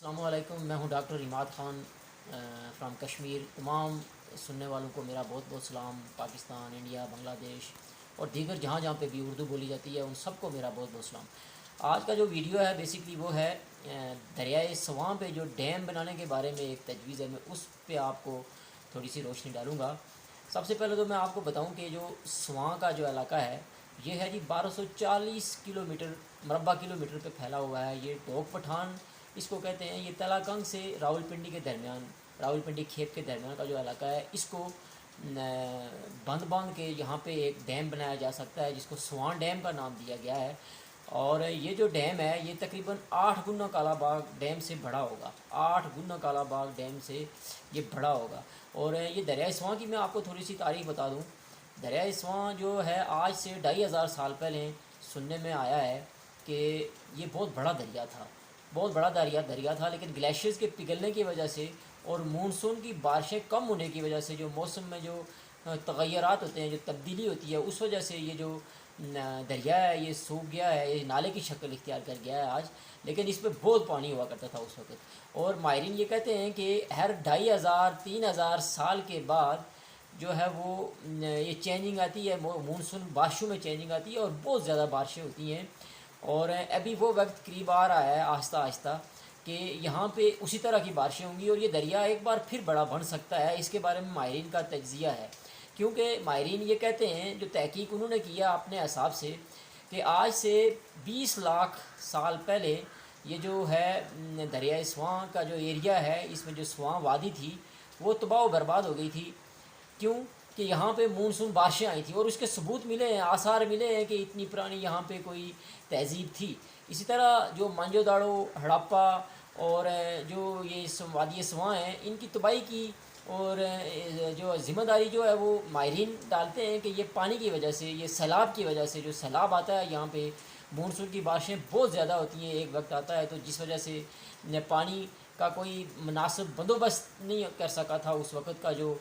السلام علیکم، میں ہوں doctor Imad Khan from Kashmir. تمام سننے والوں کو میرا بہت بہت سلام۔ پاکستان، انڈیا، بنگلہ دیش اور دیگر جہاں جہاں پہ بھی اردو بولی جاتی ہے ان سب کو میرا بہت بہت سلام۔ آج کا جو ویڈیو ہے بیسکلی وہ ہے دریائے سواں پہ جو ڈیم بنانے کے بارے میں ایک تجویز ہے، میں اس پہ آپ کو تھوڑی سی روشنی ڈالوں گا۔ سب سے پہلے تو میں آپ کو بتاؤں کہ جو سواں کا جو علاقہ ہے یہ ہے جی 1240 کلومیٹر مربع کلومیٹر پہ پھیلا ہوا ہے۔ یہ ڈوک پٹھان اس کو کہتے ہیں۔ یہ تلا کنگ سے راولپنڈی کے درمیان، راولپنڈی کھیپ کے درمیان کا جو علاقہ ہے اس کو بند باندھ کے یہاں پہ ایک ڈیم بنایا جا سکتا ہے جس کو سوان ڈیم کا نام دیا گیا ہے۔ اور یہ جو ڈیم ہے یہ تقریباً 8 گنا کالا باغ ڈیم سے بڑا ہوگا، 8 گنا کالا باغ ڈیم سے یہ بڑا ہوگا۔ اور یہ دریائے سواں کی میں آپ کو تھوڑی سی تاریخ بتا دوں۔ دریائے سواں جو ہے آج سے 2500 سال پہلے سننے میں آیا ہے کہ یہ بہت بڑا دریا تھا، بہت بڑا دریا تھا، لیکن گلیشیئرز کے پگھلنے کی وجہ سے اور مونسون کی بارشیں کم ہونے کی وجہ سے، جو موسم میں جو تغیرات ہوتے ہیں، جو تبدیلی ہوتی ہے، اس وجہ سے یہ جو دریا ہے یہ سوکھ گیا ہے، یہ نالے کی شکل اختیار کر گیا ہے آج، لیکن اس پہ بہت پانی ہوا کرتا تھا اس وقت۔ اور ماہرین یہ کہتے ہیں کہ ہر 2500-3000 سال کے بعد جو ہے وہ یہ چینجنگ آتی ہے، مونسون بارشوں میں چینجنگ آتی ہے اور بہت زیادہ بارشیں ہوتی ہیں۔ اور ابھی وہ وقت قریب آ رہا ہے آہستہ آہستہ کہ یہاں پہ اسی طرح کی بارشیں ہوں گی اور یہ دریا ایک بار پھر بڑا بن سکتا ہے۔ اس کے بارے میں ماہرین کا تجزیہ ہے، کیونکہ ماہرین یہ کہتے ہیں، جو تحقیق انہوں نے کیا اپنے حساب سے، کہ آج سے 20 لاکھ سال پہلے یہ جو ہے دریائے سواں کا جو ایریا ہے، اس میں جو سواں وادی تھی وہ تباہ و برباد ہو گئی تھی۔ کیوں کہ یہاں پہ مونسون بارشیں آئی تھیں اور اس کے ثبوت ملے ہیں، آثار ملے ہیں کہ اتنی پرانی یہاں پہ کوئی تہذیب تھی۔ اسی طرح جو مانجو داڑو، ہڑپا اور جو یہ وادی سواں ہیں ان کی تباہی کی اور جو ذمہ داری جو ہے وہ ماہرین ڈالتے ہیں کہ یہ پانی کی وجہ سے، یہ سیلاب کی وجہ سے، جو سیلاب آتا ہے یہاں پہ مونسون کی بارشیں بہت زیادہ ہوتی ہیں، ایک وقت آتا ہے تو جس وجہ سے پانی کا کوئی مناسب بندوبست نہیں کر سکا تھا اس وقت کا جو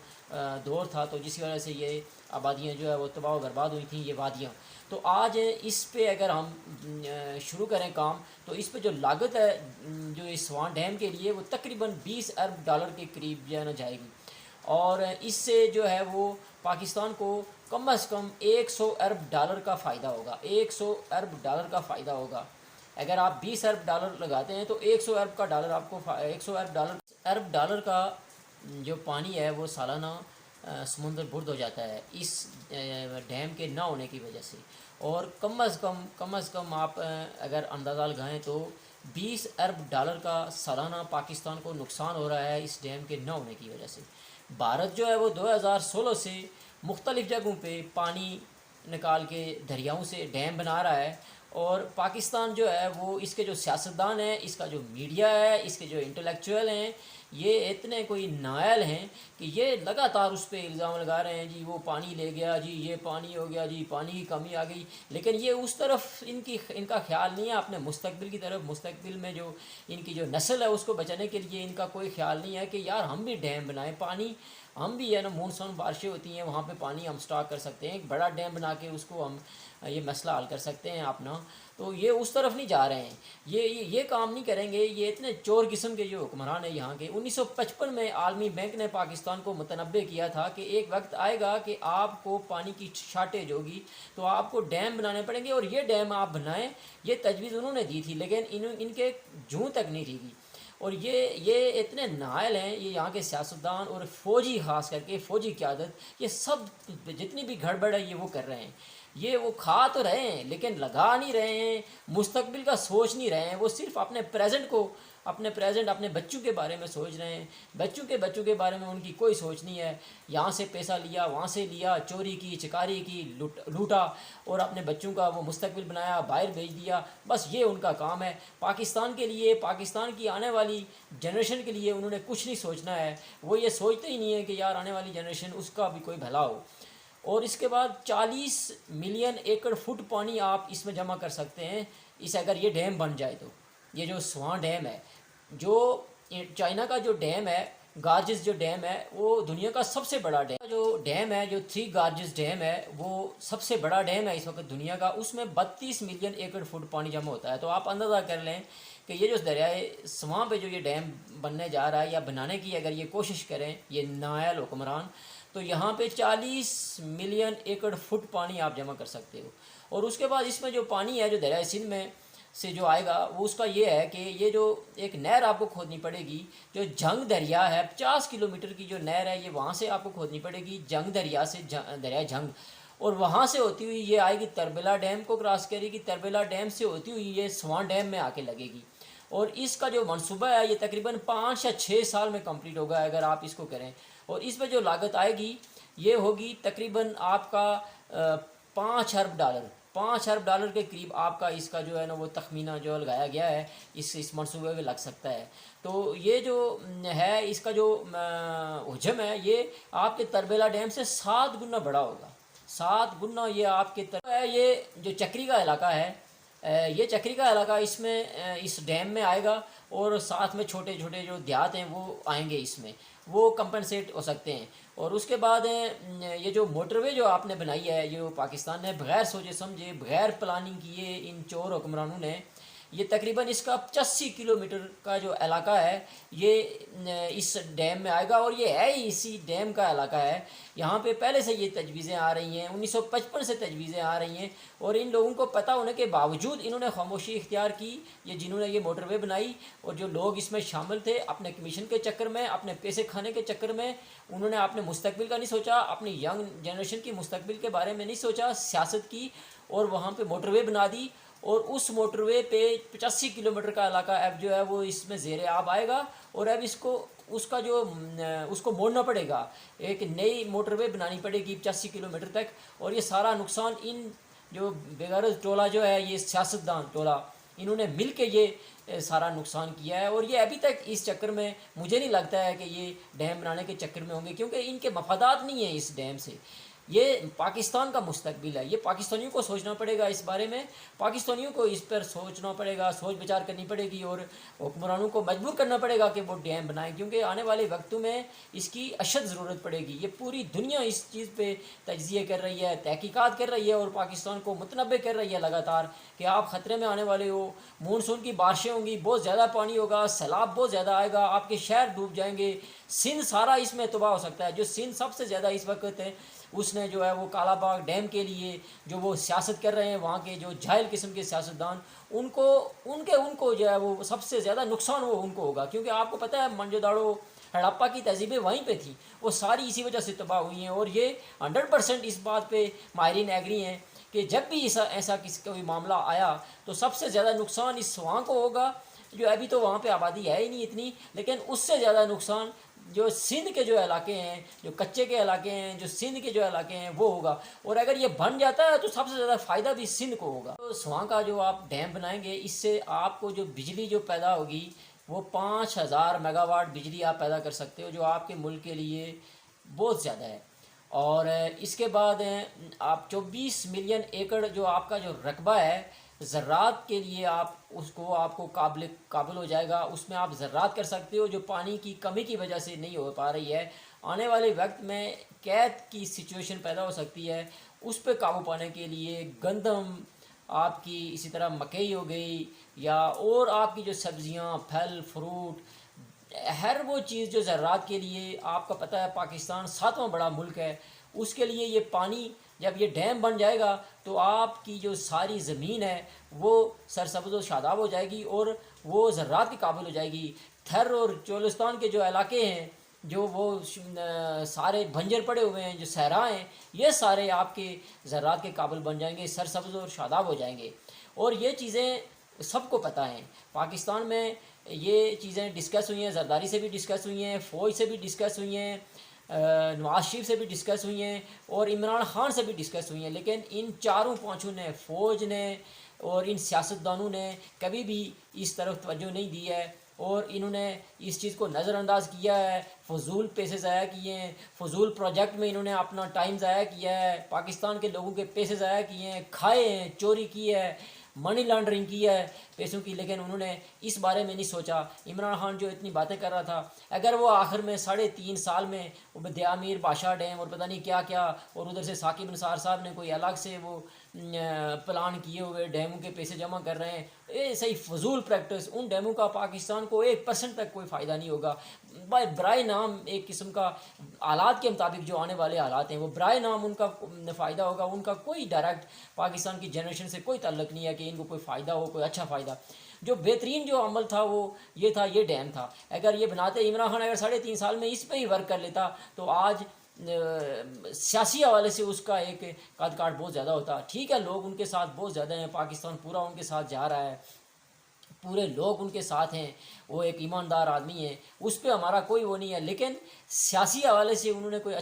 دور تھا، تو جس کی وجہ سے یہ آبادیاں جو ہے وہ تباہ و برباد ہوئی تھیں، یہ وادیاں۔ تو آج اس پہ اگر ہم شروع کریں کام تو اس پہ جو لاگت ہے جو اس سوان ڈیم کے لیے وہ تقریباً 20 ارب ڈالر کے قریب جو ہے نا جائے گی، اور اس سے جو ہے وہ پاکستان کو کم از کم 100 ارب ڈالر کا فائدہ ہوگا، 100 ارب ڈالر کا فائدہ ہوگا۔ اگر آپ 20 ارب ڈالر لگاتے ہیں تو 100 ارب کا ڈالر آپ کو 100 ارب ڈالر کا جو پانی ہے وہ سالانہ سمندر برد ہو جاتا ہے اس ڈیم کے نہ ہونے کی وجہ سے۔ اور کم از کم آپ اگر اندازہ لگائیں تو 20 ارب ڈالر کا سالانہ پاکستان کو نقصان ہو رہا ہے اس ڈیم کے نہ ہونے کی وجہ سے۔ بھارت جو ہے وہ 2016 سے مختلف جگہوں پہ پانی نکال کے دریاؤں سے ڈیم بنا رہا ہے، اور پاکستان جو ہے وہ اس کے جو سیاستدان ہیں، اس کا جو میڈیا ہے، اس کے جو انٹلیکچوئل ہیں، یہ اتنے کوئی نائل ہیں کہ یہ لگاتار اس پہ الزام لگا رہے ہیں جی وہ پانی لے گیا، جی یہ پانی ہو گیا، جی پانی کی کمی آ گئی، لیکن یہ اس طرف ان کا خیال نہیں ہے اپنے مستقبل کی طرف۔ مستقبل میں جو ان کی جو نسل ہے اس کو بچانے کے لیے ان کا کوئی خیال نہیں ہے کہ یار ہم بھی ڈیم بنائیں، پانی ہم بھی ہے نا، مونسون بارشیں ہوتی ہیں وہاں پہ پانی ہم سٹاک کر سکتے ہیں، ایک بڑا ڈیم بنا کے اس کو ہم یہ مسئلہ حل کر سکتے ہیں اپنا۔ تو یہ اس طرف نہیں جا رہے ہیں، یہ کام نہیں کریں گے۔ یہ اتنے چور قسم کے جو حکمران ہیں یہاں کے۔ 1955 میں عالمی بینک نے پاکستان کو متنبع کیا تھا کہ ایک وقت آئے گا کہ آپ کو پانی کی شارٹیج ہوگی تو آپ کو ڈیم بنانے پڑیں گے، اور یہ ڈیم آپ بنائیں، یہ تجویز انہوں نے دی تھی، لیکن ان کے جوں تک نہیں رہی۔ اور یہ اتنے نائل ہیں یہ یہاں کے سیاستدان اور فوجی، خاص کر کے فوجی قیادت، یہ سب جتنی بھی گڑبڑ ہے یہ وہ کر رہے ہیں۔ یہ وہ کھا تو رہے ہیں لیکن لگا نہیں رہے ہیں، مستقبل کا سوچ نہیں رہے ہیں، وہ صرف اپنے اپنے بچوں کے بارے میں سوچ رہے ہیں، بچوں کے بارے میں ان کی کوئی سوچ نہیں ہے۔ یہاں سے پیسہ لیا، وہاں سے لیا، چوری کی، چکاری کی، لوٹا اور اپنے بچوں کا وہ مستقبل بنایا، باہر بھیج دیا، بس یہ ان کا کام ہے۔ پاکستان کے لیے، پاکستان کی آنے والی جنریشن کے لیے انہوں نے کچھ نہیں سوچنا ہے، وہ یہ سوچتے ہی نہیں ہے کہ یار آنے والی جنریشن اس کا بھی کوئی بھلا ہو۔ اور اس کے بعد 40 ملین ایکڑ فٹ پانی آپ اس میں جمع کر سکتے ہیں اگر یہ ڈیم بن جائے تو۔ یہ جو سوان ڈیم ہے، جو چائنا کا جو ڈیم ہے، گارجز جو ڈیم ہے، وہ دنیا کا سب سے بڑا ڈیم ہے جو 3 گارجز ڈیم ہے، وہ سب سے بڑا ڈیم ہے اس وقت دنیا کا۔ اس میں 32 ملین ایکڑ فٹ پانی جمع ہوتا ہے، تو آپ اندازہ کر لیں کہ یہ جو دریائے سواں پہ جو یہ ڈیم بننے جا رہا ہے یا بنانے کی اگر یہ کوشش کریں یہ نااہل حکمران، تو یہاں پہ 40 ملین ایکڑ فٹ پانی آپ جمع کر سکتے ہو۔ اور اس کے بعد اس میں جو پانی ہے جو دریائے سندھ میں سے جو آئے گا وہ اس کا یہ ہے کہ یہ جو ایک نہر آپ کو کھودنی پڑے گی، جو جھنگ دریا ہے 50 کلومیٹر کی جو نہر ہے یہ وہاں سے آپ کو کھودنی پڑے گی، جھنگ دریا سے، دریائے جھنگ، اور وہاں سے ہوتی ہوئی یہ آئے گی تربیلا ڈیم کو کراس کرے گی، تربیلا ڈیم سے ہوتی ہوئی یہ سواں ڈیم میں آ کے لگے گی۔ اور اس کا جو منصوبہ ہے یہ تقریباً 5 یا 6 سال میں کمپلیٹ ہوگا اگر آپ اس کو کریں، اور اس پہ جو لاگت آئے گی یہ ہوگی تقریباً آپ کا $5 ارب، $5 ارب کے قریب آپ کا اس کا جو ہے نا وہ تخمینہ جو لگایا گیا ہے اس منصوبے میں لگ سکتا ہے۔ تو یہ جو ہے اس کا جو حجم ہے یہ آپ کے تربیلا ڈیم سے 7 گنا بڑا ہوگا، 7 گنا یہ آپ کے ہے۔ یہ جو چکری کا علاقہ ہے یہ چکری کا علاقہ اس میں اس ڈیم میں آئے گا، اور ساتھ میں چھوٹے چھوٹے جو دیہات ہیں وہ آئیں گے، اس میں وہ کمپنسیٹ ہو سکتے ہیں۔ اور اس کے بعد یہ جو موٹر وے جو آپ نے بنائی ہے جو پاکستان نے بغیر سوچے سمجھے بغیر پلاننگ کیے ان چور حکمرانوں نے، یہ تقریباً اس کا 85 کلومیٹر کا جو علاقہ ہے یہ اس ڈیم میں آئے گا، اور یہ ہے ہی اسی ڈیم کا علاقہ ہے۔ یہاں پہ پہلے سے یہ تجویزیں آ رہی ہیں، 1955 سے تجویزیں آ رہی ہیں، اور ان لوگوں کو پتہ ہونے کے باوجود انہوں نے خاموشی اختیار کی، یہ جنہوں نے یہ موٹر وے بنائی اور جو لوگ اس میں شامل تھے اپنے کمیشن کے چکر میں، اپنے پیسے کھانے کے چکر میں، انہوں نے اپنے مستقبل کا نہیں سوچا، اپنی ینگ جنریشن کی مستقبل کے بارے میں نہیں سوچا، سیاست کی اور وہاں پہ موٹر وے بنا دی، اور اس موٹر وے پہ 85 کلومیٹر کا علاقہ اب جو ہے وہ اس میں زیر آب آئے گا، اور اب اس کو موڑنا پڑے گا، ایک نئی موٹر وے بنانی پڑے گی 85 کلومیٹر تک، اور یہ سارا نقصان ان جو بےغرض ٹولہ جو ہے یہ سیاستدان ٹولہ انہوں نے مل کے یہ سارا نقصان کیا ہے، اور یہ ابھی تک اس چکر میں مجھے نہیں لگتا ہے کہ یہ ڈیم بنانے کے چکر میں ہوں گے، کیونکہ ان کے مفادات نہیں ہیں اس ڈیم سے، یہ پاکستان کا مستقبل ہے، یہ پاکستانیوں کو سوچنا پڑے گا اس بارے میں، پاکستانیوں کو اس پر سوچنا پڑے گا، سوچ بچار کرنی پڑے گی، اور حکمرانوں کو مجبور کرنا پڑے گا کہ وہ ڈیم بنائیں، کیونکہ آنے والے وقتوں میں اس کی اشد ضرورت پڑے گی۔ یہ پوری دنیا اس چیز پہ تجزیے کر رہی ہے، تحقیقات کر رہی ہے، اور پاکستان کو متنبع کر رہی ہے لگاتار کہ آپ خطرے میں آنے والے ہو، مونسون کی بارشیں ہوں گی، بہت زیادہ پانی ہوگا، سیلاب بہت زیادہ آئے گا، آپ کے شہر ڈوب جائیں گے، سندھ سارا اس میں تباہ ہو سکتا ہے۔ جو سندھ سب سے زیادہ اس وقت ہے اس نے جو ہے وہ کالا باغ ڈیم کے لیے جو وہ سیاست کر رہے ہیں وہاں کے جو جاہل قسم کے سیاستدان، ان کو جو ہے وہ سب سے زیادہ نقصان وہ ان کو ہوگا، کیونکہ آپ کو پتہ ہے منجو داڑو ہڑپا کی تہذیبیں وہیں پہ تھیں، وہ ساری اسی وجہ سے تباہ ہوئی ہیں، اور یہ 100% اس بات پہ ماہرین ایگری ہیں کہ جب بھی ایسا کسی کوئی معاملہ آیا تو سب سے زیادہ نقصان اس وہاں کو ہوگا، جو ابھی تو وہاں پہ آبادی ہے ہی نہیں اتنی، لیکن اس سے زیادہ نقصان جو سندھ کے جو علاقے ہیں، جو کچے کے علاقے ہیں، جو سندھ کے جو علاقے ہیں وہ ہوگا، اور اگر یہ بن جاتا ہے تو سب سے زیادہ فائدہ بھی سندھ کو ہوگا۔ تو سواں کا جو آپ ڈیم بنائیں گے اس سے آپ کو جو بجلی جو پیدا ہوگی وہ 5000 میگا واٹ بجلی آپ پیدا کر سکتے ہو، جو آپ کے ملک کے لیے بہت زیادہ ہے۔ اور اس کے بعد آپ 24 ملین ایکڑ جو آپ کا جو رقبہ ہے زراعت کے لیے آپ کو قابل ہو جائے گا، اس میں آپ زراعت کر سکتے ہو، جو پانی کی کمی کی وجہ سے نہیں ہو پا رہی ہے، آنے والے وقت میں قحط کی سچویشن پیدا ہو سکتی ہے، اس پہ قابو پانے کے لیے گندم آپ کی، اسی طرح مکئی ہو گئی، یا اور آپ کی جو سبزیاں، پھل فروٹ، ہر وہ چیز جو زراعت کے لیے آپ کا پتہ ہے پاکستان 7واں بڑا ملک ہے، اس کے لیے یہ پانی جب یہ ڈیم بن جائے گا تو آپ کی جو ساری زمین ہے وہ سرسبز و شاداب ہو جائے گی، اور وہ زراعت کے قابل ہو جائے گی۔ تھر اور چولستان کے جو علاقے ہیں جو وہ سارے بنجر پڑے ہوئے ہیں، جو صحرا ہیں، یہ سارے آپ کے زراعت کے قابل بن جائیں گے، سرسبز اور شاداب ہو جائیں گے، اور یہ چیزیں سب کو پتہ ہیں۔ پاکستان میں یہ چیزیں ڈسکس ہوئی ہیں، زرداری سے بھی ڈسکس ہوئی ہیں، فوج سے بھی ڈسکس ہوئی ہیں، نواز شریف سے بھی ڈسکس ہوئی ہیں، اور عمران خان سے بھی ڈسکس ہوئی ہیں، لیکن ان چاروں پانچوں نے، فوج نے اور ان سیاستدانوں نے کبھی بھی اس طرف توجہ نہیں دی ہے، اور انہوں نے اس چیز کو نظر انداز کیا ہے، فضول پیسے ضائع کیے ہیں، فضول پروجیکٹ میں انہوں نے اپنا ٹائم ضائع کیا ہے، پاکستان کے لوگوں کے پیسے ضائع کیے ہیں، کھائے ہیں، چوری کی ہے، منی لانڈرنگ کی ہے پیسوں کی، لیکن انہوں نے اس بارے میں نہیں سوچا۔ عمران خان جو اتنی باتیں کر رہا تھا، اگر وہ آخر میں 3.5 سال میں وہ دیا میر بادشاہ ڈیم اور پتہ نہیں کیا کیا، اور ادھر سے ثاقب نثار صاحب نے کوئی الگ سے وہ پلان کیے ہوئے ڈیموں کے پیسے جمع کر رہے ہیں. یہ صحیح فضول پریکٹس. ان ڈیموں کا پاکستان کو 1% تک کوئی فائدہ نہیں ہوگا. برائے نام ایک قسم کا حالات کے مطابق جو آنے والے حالات ہیں وہ برائے نام ان کا فائدہ ہوگا. ان کا کوئی ڈائریکٹ پاکستان کی جنریشن سے کوئی تعلق نہیں ہے کہ ان کو کوئی فائدہ ہو, کوئی اچھا فائدہ. جو بہترین جو عمل تھا وہ یہ تھا, یہ ڈیم تھا. اگر یہ بناتے عمران خان اگر 3.5 سال میں اس پہ ہی ورک کر لیتا تو آج سیاسی حوالے سے اس کا ایک قد کاٹ بہت زیادہ ہوتا. ٹھیک ہے, لوگ ان کے ساتھ بہت زیادہ ہیں, پاکستان پورا ان کے ساتھ جا رہا ہے, پورے لوگ ان کے ساتھ ہیں, وہ ایک ایماندار آدمی ہے, اس پہ ہمارا کوئی وہ نہیں ہے. لیکن سیاسی حوالے سے انہوں نے کوئی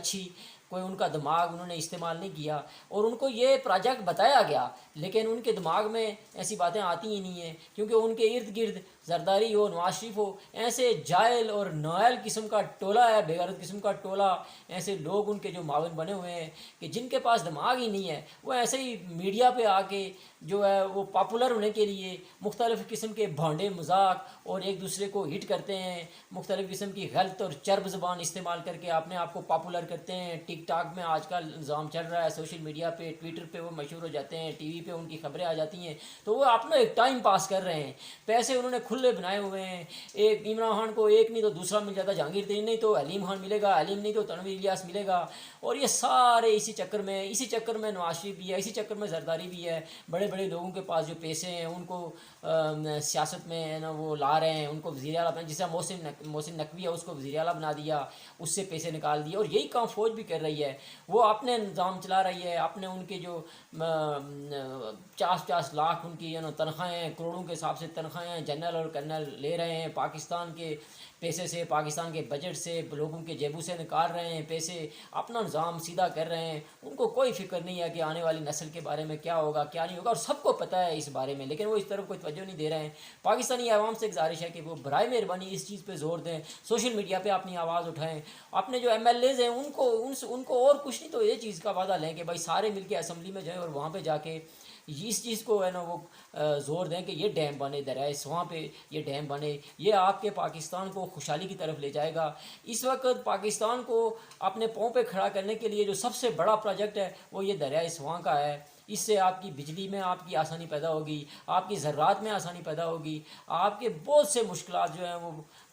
ان کا دماغ انہوں نے استعمال نہیں کیا, اور ان کو یہ پروجیکٹ بتایا گیا لیکن ان کے دماغ میں ایسی باتیں آتی ہی نہیں ہیں, کیونکہ ان کے ارد گرد زرداری ہو, نواز شریف ہو, ایسے جائل اور نائل قسم کا ٹولہ ہے, بے غیرت قسم کا ٹولہ. ایسے لوگ ان کے جو معاون بنے ہوئے ہیں کہ جن کے پاس دماغ ہی نہیں ہے, وہ ایسے ہی میڈیا پہ آ کے جو ہے وہ پاپولر ہونے کے لیے مختلف قسم کے بھانڈے مذاق اور ایک دوسرے کو ہٹ کرتے ہیں, مختلف قسم کی غلط اور چرب زبان استعمال کر کے اپنے آپ کو پاپولر کرتے ہیں. ٹک ٹاک میں آج کل نظام چل رہا ہے, سوشل میڈیا پہ, ٹویٹر پہ وہ مشہور ہو جاتے ہیں, ٹی وی پہ ان کی خبریں آ جاتی ہیں, تو وہ اپنا ایک ٹائم پاس کر رہے ہیں. پیسے انہوں نے کھلے بنائے ہوئے ہیں. ایک عمران خان کو ایک نہیں تو دوسرا مل جاتا, جہانگیر ترین نہیں تو حلیم خان ملے گا, حلیم نہیں تو تنویر الیاس ملے گا. اور یہ سارے اسی چکر میں نواز شریف بھی ہے, اسی چکر میں زرداری بھی ہے. بڑے بڑے لوگوں کے پاس جو پیسے ہیں ان کو سیاست میں نا وہ لا رہے ہیں, ان کو وزیر اعلیٰ, جس طرح محسن نقوی ہے اس کو وزیر اعلیٰ بنا دیا, اس سے پیسے نکال دیے. اور یہی کام فوج بھی کر رہی ہے, وہ اپنے نظام چلا رہی ہے. اپنے ان کے جو 50 لاکھ ان کی تنخواہیں ہیں, کروڑوں کے حساب سے تنخواہیں ہیں, جنرل اور کرنل لے رہے ہیں, پاکستان کے پیسے سے, پاکستان کے بجٹ سے, لوگوں کے جیبوں سے نکال رہے ہیں پیسے, اپنا نظام سیدھا کر رہے ہیں. ان کو کوئی فکر نہیں ہے کہ آنے والی نسل کے بارے میں کیا ہوگا کیا نہیں ہوگا, اور سب کو پتہ ہے اس بارے میں, لیکن وہ اس طرف کوئی توجہ نہیں دے رہے ہیں. پاکستانی عوام سے گزارش ہے کہ وہ برائے مہربانی اس چیز پہ زور دیں, سوشل میڈیا پہ اپنی آواز اٹھائیں. اپنے جو MLAs ہیں ان کو اور کچھ نہیں تو یہ چیز کا وعدہ لیں کہ بھائی سارے مل کے اسمبلی میں جائیں اور وہاں پہ جا کے اس چیز کو ہے نا وہ زور دیں کہ یہ ڈیم بنے, دریائے سواں پہ یہ ڈیم بنے. یہ آپ کے پاکستان کو خوشحالی کی طرف لے جائے گا. اس وقت پاکستان کو اپنے پاؤں پہ کھڑا کرنے کے لیے جو سب سے بڑا پروجیکٹ ہے وہ یہ دریائے سواں کا ہے. اس سے آپ کی بجلی میں آپ کی آسانی پیدا ہوگی, آپ کی زراعت میں آسانی پیدا ہوگی, آپ کے بہت سے مشکلات جو ہیں وہ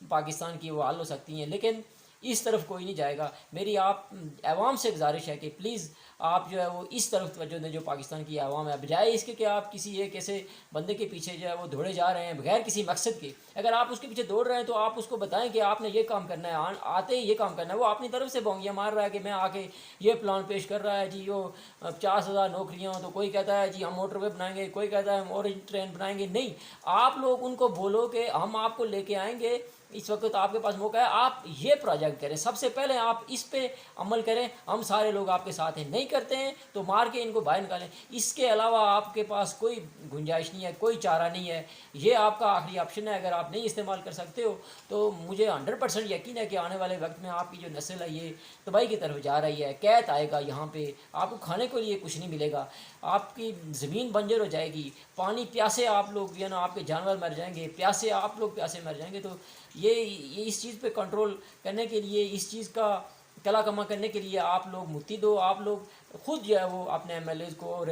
پاکستان کی وہ حل ہو سکتی ہیں. لیکن اس طرف کوئی نہیں جائے گا. میری آپ عوام سے گزارش ہے کہ پلیز آپ جو ہے وہ اس طرف توجہ دیں جو پاکستان کی عوام ہے, بجائے اس کے کہ آپ کسی ایک ایسے بندے کے پیچھے جو ہے وہ دوڑے جا رہے ہیں بغیر کسی مقصد کے. اگر آپ اس کے پیچھے دوڑ رہے ہیں تو آپ اس کو بتائیں کہ آپ نے یہ کام کرنا ہے, آتے ہی یہ کام کرنا ہے. وہ اپنی طرف سے بونگیاں مار رہا ہے کہ میں آ کے یہ پلان پیش کر رہا ہے جی, وہ 50,000 نوکریاں, تو کوئی کہتا ہے جی ہم موٹر وے بنائیں گے, کوئی کہتا ہے ہم اورنج ٹرین بنائیں گے. نہیں, آپ لوگ ان کو بولو کہ ہم آپ کو لے کے آئیں گے, اس وقت آپ کے پاس موقع ہے, آپ یہ پروجیکٹ کریں, سب سے پہلے آپ اس پہ عمل کریں, ہم سارے لوگ آپ کے ساتھ ہیں. نہیں کرتے ہیں تو مار کے ان کو باہر نکالیں. اس کے علاوہ آپ کے پاس کوئی گنجائش نہیں ہے, کوئی چارہ نہیں ہے. یہ آپ کا آخری آپشن ہے. اگر آپ نہیں استعمال کر سکتے ہو تو مجھے 100% یقین ہے کہ آنے والے وقت میں آپ کی جو نسل ہے یہ تباہی کی طرف جا رہی ہے. قحط آئے گا یہاں پہ, آپ کو کھانے کے لیے کچھ نہیں ملے گا, آپ کی زمین بنجر ہو جائے گی, پانی پیاسے آپ لوگ یا نا آپ کے جانور مر جائیں گے, پیاسے آپ لوگ پیاسے مر جائیں گے. تو یہ اس چیز پہ کنٹرول کرنے کے لیے, اس چیز کا کلا کما کرنے کے لیے آپ لوگ متحد ہو. آپ لوگ خود جو ہے وہ اپنے MLAs کو اور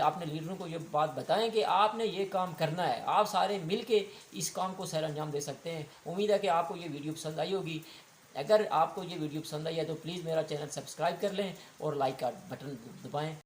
اپنے لیڈروں کو یہ بات بتائیں کہ آپ نے یہ کام کرنا ہے. آپ سارے مل کے اس کام کو سر انجام دے سکتے ہیں. امید ہے کہ آپ کو یہ ویڈیو پسند آئی ہوگی. اگر آپ کو یہ ویڈیو پسند آئی ہے تو پلیز میرا چینل سبسکرائب کر لیں اور لائک کا بٹن دبائیں.